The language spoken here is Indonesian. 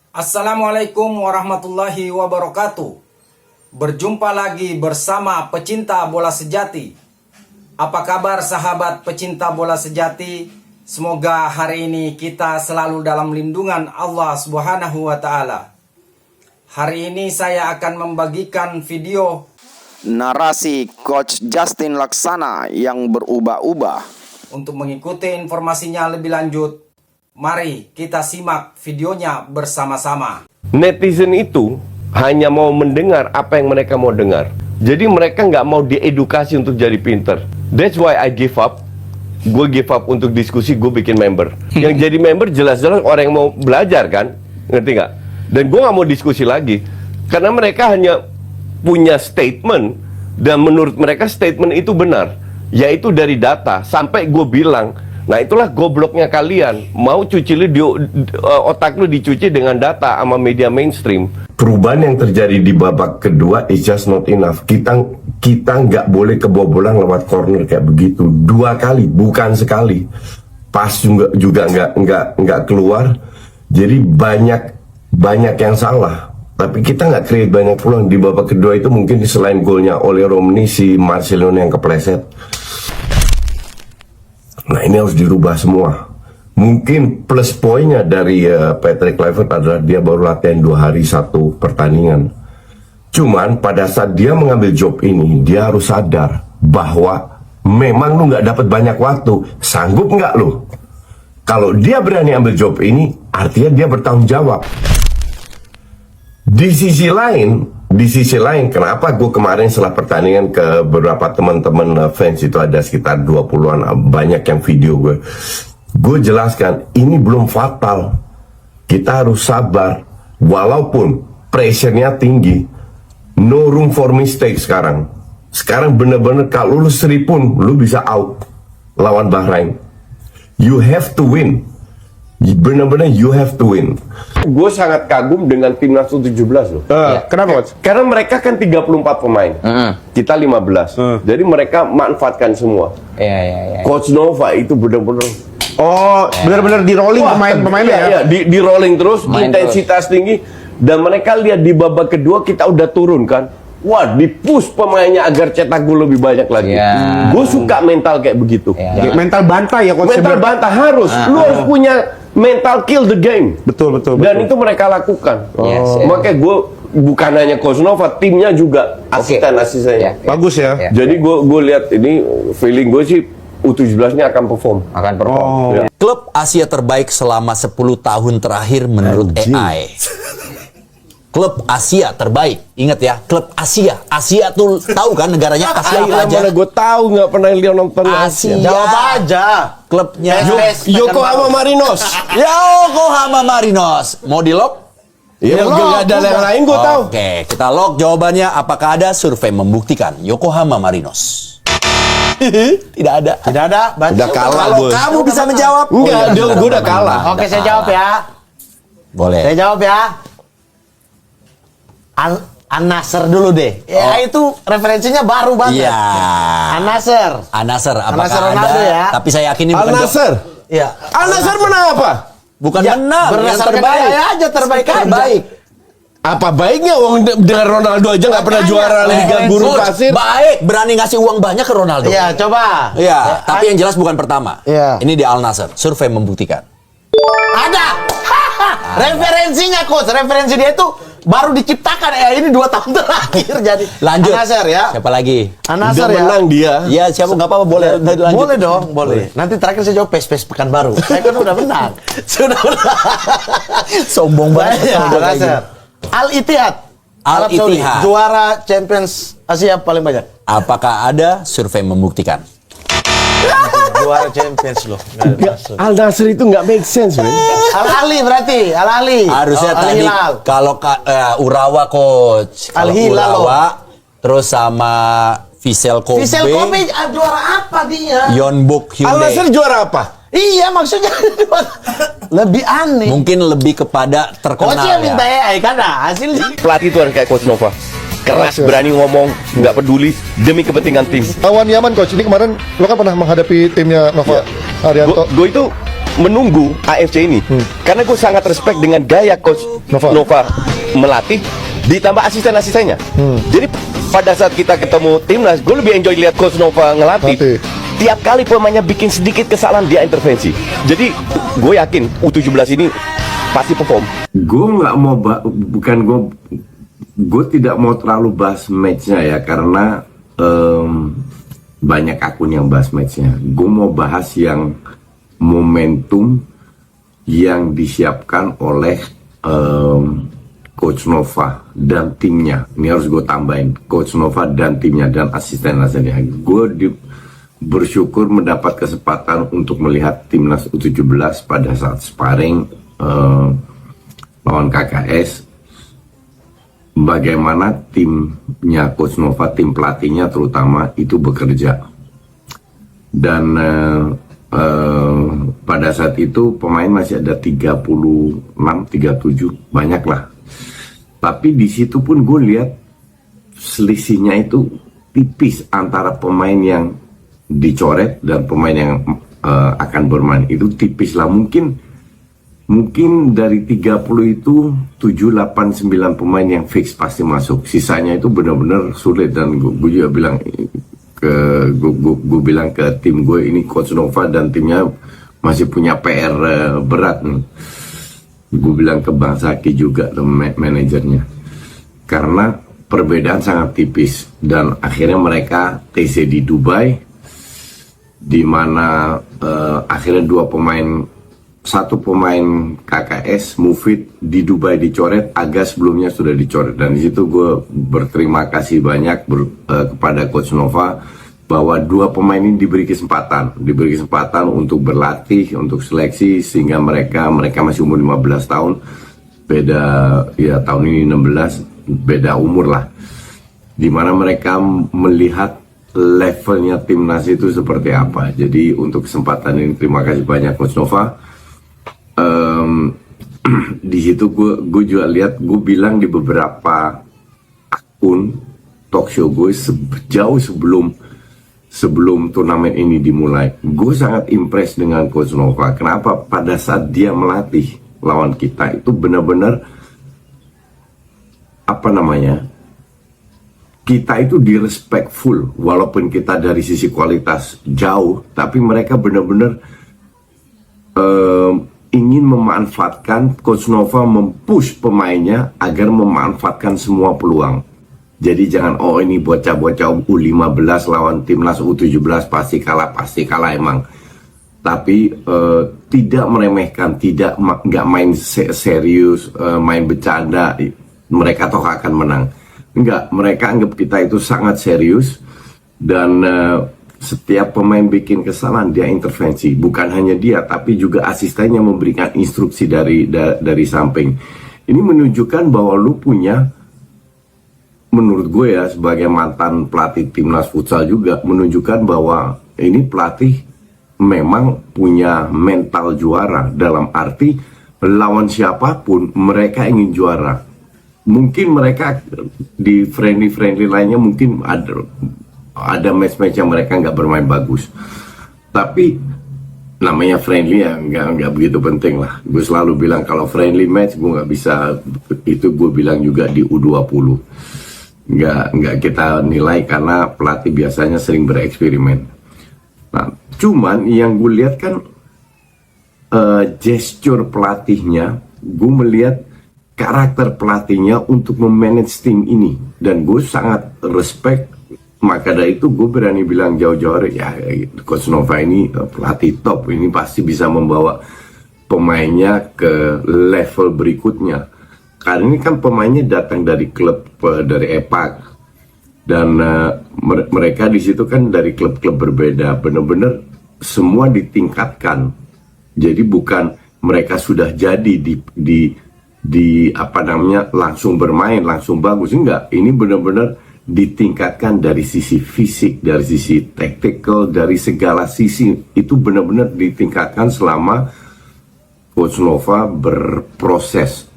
Assalamualaikum warahmatullahi wabarakatuh. Berjumpa lagi bersama pecinta bola sejati. Apa kabar sahabat pecinta bola sejati? Semoga hari ini kita selalu dalam lindungan Allah Subhanahu wa taala. Hari ini saya akan membagikan video narasi Coach Justin Laksana yang berubah-ubah. Untuk mengikuti informasinya lebih lanjut, mari kita simak videonya bersama-sama. Netizen itu hanya mau mendengar apa yang mereka mau dengar. Jadi mereka nggak mau diedukasi untuk jadi pinter. That's why I give up. Gue give up untuk diskusi, gue bikin member. Yang jadi member jelas-jelas orang yang mau belajar kan, ngerti nggak? Dan gue nggak mau diskusi lagi, karena mereka hanya punya statement, dan menurut mereka statement itu benar, yaitu dari data. Sampai gue bilang, nah itulah gobloknya kalian. Mau cuci lu otak lu dicuci dengan data sama media mainstream. Perubahan yang terjadi di babak kedua is just not enough. Kita nggak boleh kebobolan lewat corner kayak begitu 2 kali, bukan sekali. Pas juga nggak keluar. Jadi banyak yang salah. Tapi kita nggak create banyak peluang di babak kedua itu. Mungkin selain golnya oleh Romney, si Marcelino yang kepleset. Nah ini harus dirubah semua. Mungkin plus poinnya dari Patrick Kluivert adalah dia baru latihan 2 hari 1 pertandingan. Cuman pada saat dia mengambil job ini, dia harus sadar bahwa memang lu nggak dapat banyak waktu. Sanggup nggak lu? Kalau dia berani ambil job ini, artinya dia bertanggung jawab. Di sisi lain, kenapa gue kemarin setelah pertandingan ke beberapa teman-teman fans itu ada sekitar 20-an, banyak yang video gue jelaskan, ini belum fatal. Kita harus sabar. Walaupun pressure-nya tinggi, no room for mistake sekarang. Sekarang bener-bener kalau lu seri pun, lu bisa out lawan Bahrain. You have to win. Bener-bener you have to win. Gue sangat kagum dengan timnas U17 loh. Kenapa, Coach? Karena mereka kan 34 pemain, kita 15. Jadi mereka manfaatkan semua. Coach Nova itu bener-bener Benar-benar di rolling pemain-pemainnya ya? Iya, di rolling terus, intensitas tinggi. Dan mereka lihat di babak kedua kita udah turun kan. Wah, di-push pemainnya agar cetak gol lebih banyak lagi. Gue suka mental kayak begitu. Mental bantai ya, Coach. Mental bantah harus. Lu harus punya mental kill the game. Betul. Dan itu mereka lakukan. Makanya gue bukan hanya Coach Nova, timnya juga asisten-asistennya. Bagus ya. Jadi gue lihat ini, feeling gue sih U17-nya akan perform. Ya. Klub Asia terbaik selama 10 tahun terakhir menurut AI. Klub Asia terbaik. Ingat ya, klub Asia. Asia tuh tahu kan negaranya Asia apa aja? Mana gue tahu, nggak pernah lihat nonton Asia. Jawab aja. Klubnya Yokohama Marinos. Yokohama Marinos. Mau di lock? Iya, nggak ada yang lain gue tahu. Oke, kita lock jawabannya. Apakah ada survei membuktikan Yokohama Marinos? Tidak ada. Udah kalah gue. Kamu bisa menjawab? Enggak, gue udah kalah. Oke, saya jawab ya. Boleh. Saya jawab ya. An-Nasr dulu deh. Ya itu referensinya baru banget. Iya. An-Nasr. An-Nasr, apakah Al-Nasr ada? Ronaldo ya. Tapi saya yakin ini bukan Al-Nasr. Iya. Al-Nasr menang apa? bukan Ya, menang, yang berdasarkan terbaik. gaya aja, terbaik aja. Apa baiknya uang dengan Ronaldo aja nggak pernah juara Liga Guru Coach, Pasir? baik, berani ngasih uang banyak ke Ronaldo. Iya, coba. Iya, tapi yang jelas bukan pertama. Iya. Ini di Al Nassr, survei membuktikan. Ada. Referensinya, Coach. Referensi dia itu baru diciptakan ini 2 tahun terakhir jadi. Lanjut. An-Nasr ya. Siapa lagi? An-Nasr Udah ya. menang dia. Iya, siapa nggak apa-apa boleh. Lanjut. Boleh dong, boleh. Nanti terakhir saya jawab PES Pekanbaru. Saya kan udah menang. Sudah menang. Sombong banget. Banyak. Udah kayak Al-Nassr. Al-Ittihad. Arab Saudi. Al-Ittihad. Juara Champions Asia paling banyak. Apakah ada survei membuktikan? Juara Champions loh. Nggak ada masuk. Al-Nasr itu nggak make sense, man. Al-Ahli berarti. Al-Ahli. Harusnya tadi Al-Hilal. kalau Urawa coach, kalau Al-Hilal Urawa terus sama Vissel Kobe, Vissel Kobe juara apa dia? Yeonbuk Al-Nasr Hyundai. juara apa? Iya maksudnya lebih aneh. Mungkin lebih kepada terkenal Coachnya minta ya. AI karena hasilnya. Pelatih itu harus kayak Coach Nova. Keras, berani ngomong, nggak peduli demi kepentingan tim. Lawan Yaman, Coach, ini kemarin lo kan pernah menghadapi timnya Nova Arianto. Gue itu menunggu AFC ini karena gue sangat respect dengan gaya coach Nova melatih ditambah asisten-asistennya. Jadi pada saat kita ketemu timnas, gue lebih enjoy lihat coach Nova ngelatih. Tiap kali pemainnya bikin sedikit kesalahan dia intervensi. Jadi gue yakin U17 ini pasti perform. Gue nggak mau gue tidak mau terlalu bahas matchnya ya, karena banyak akun yang bahas matchnya. Gue mau bahas yang momentum yang disiapkan oleh Coach Nova dan timnya. Ini harus gue tambahin, Coach Nova dan timnya dan asisten-asistennya. Gue bersyukur mendapat kesempatan untuk melihat timnas U17 pada saat sparring lawan KKS. Bagaimana timnya Coach Nova, tim pelatihnya terutama itu bekerja. Dan pada saat itu pemain masih ada 36, 37, banyak lah. Tapi di situ pun gue lihat selisihnya itu tipis antara pemain yang dicoret dan pemain yang akan bermain, itu tipis lah. Mungkin dari 30 itu 7, 8, 9 pemain yang fix pasti masuk. Sisanya itu benar-benar sulit. Dan gue juga bilang gue bilang ke tim gue, ini Coach Nova dan timnya masih punya PR berat nih. Gue bilang ke Bang Saki juga, manajernya, karena perbedaan sangat tipis. Dan akhirnya mereka TC di Dubai, di mana akhirnya satu pemain KKS Mufid di Dubai dicoret, Aga sebelumnya sudah dicoret. Dan di situ gue berterima kasih banyak kepada Coach Nova bahwa 2 pemain ini diberi kesempatan untuk berlatih, untuk seleksi, sehingga mereka masih umur 15 tahun, beda ya, tahun ini 16, beda umur lah, dimana mereka melihat levelnya timnas itu seperti apa. Jadi untuk kesempatan ini terima kasih banyak Coach Nova. Di situ gue juga lihat, gue bilang di beberapa akun talk show gue jauh sebelum turnamen ini dimulai, gue sangat impress dengan Coach Nova. Kenapa? Pada saat dia melatih lawan kita itu benar-benar kita itu direspectful, walaupun kita dari sisi kualitas jauh, tapi mereka benar-benar ingin memanfaatkan. Coach Nova mempush pemainnya agar memanfaatkan semua peluang. Jadi jangan, ini bocah-bocah U15 lawan timnas U17 pasti kalah emang. Tapi tidak meremehkan, nggak main serius, main bercanda, mereka toh akan menang. Enggak, mereka anggap kita itu sangat serius. Dan setiap pemain bikin kesalahan dia intervensi. Bukan hanya dia, tapi juga asistennya memberikan instruksi dari samping. Ini menunjukkan bahwa lu punya, menurut gue ya, sebagai mantan pelatih timnas futsal juga, menunjukkan bahwa ini pelatih memang punya mental juara. Dalam arti lawan siapapun mereka ingin juara. Mungkin mereka di friendly lainnya mungkin ada match-match yang mereka nggak bermain bagus, tapi namanya friendly ya nggak begitu penting lah. Gue selalu bilang kalau friendly match gue nggak bisa, itu gue bilang juga di U20 nggak kita nilai karena pelatih biasanya sering bereksperimen. Nah, cuman yang gue lihat kan gesture pelatihnya, gue melihat karakter pelatihnya untuk memanage tim ini, dan gue sangat respect. Maka dari itu gue berani bilang jauh-jauh, ya Coach Nova ini pelatih top, ini pasti bisa membawa pemainnya ke level berikutnya. Karena ini kan pemainnya datang dari klub dari EPAC, dan mereka di situ kan dari klub-klub berbeda, benar-benar semua ditingkatkan. Jadi bukan mereka sudah jadi langsung bermain langsung bagus, enggak. Ini benar-benar ditingkatkan dari sisi fisik, dari sisi tactical, dari segala sisi itu benar-benar ditingkatkan selama Coach Nova berproses.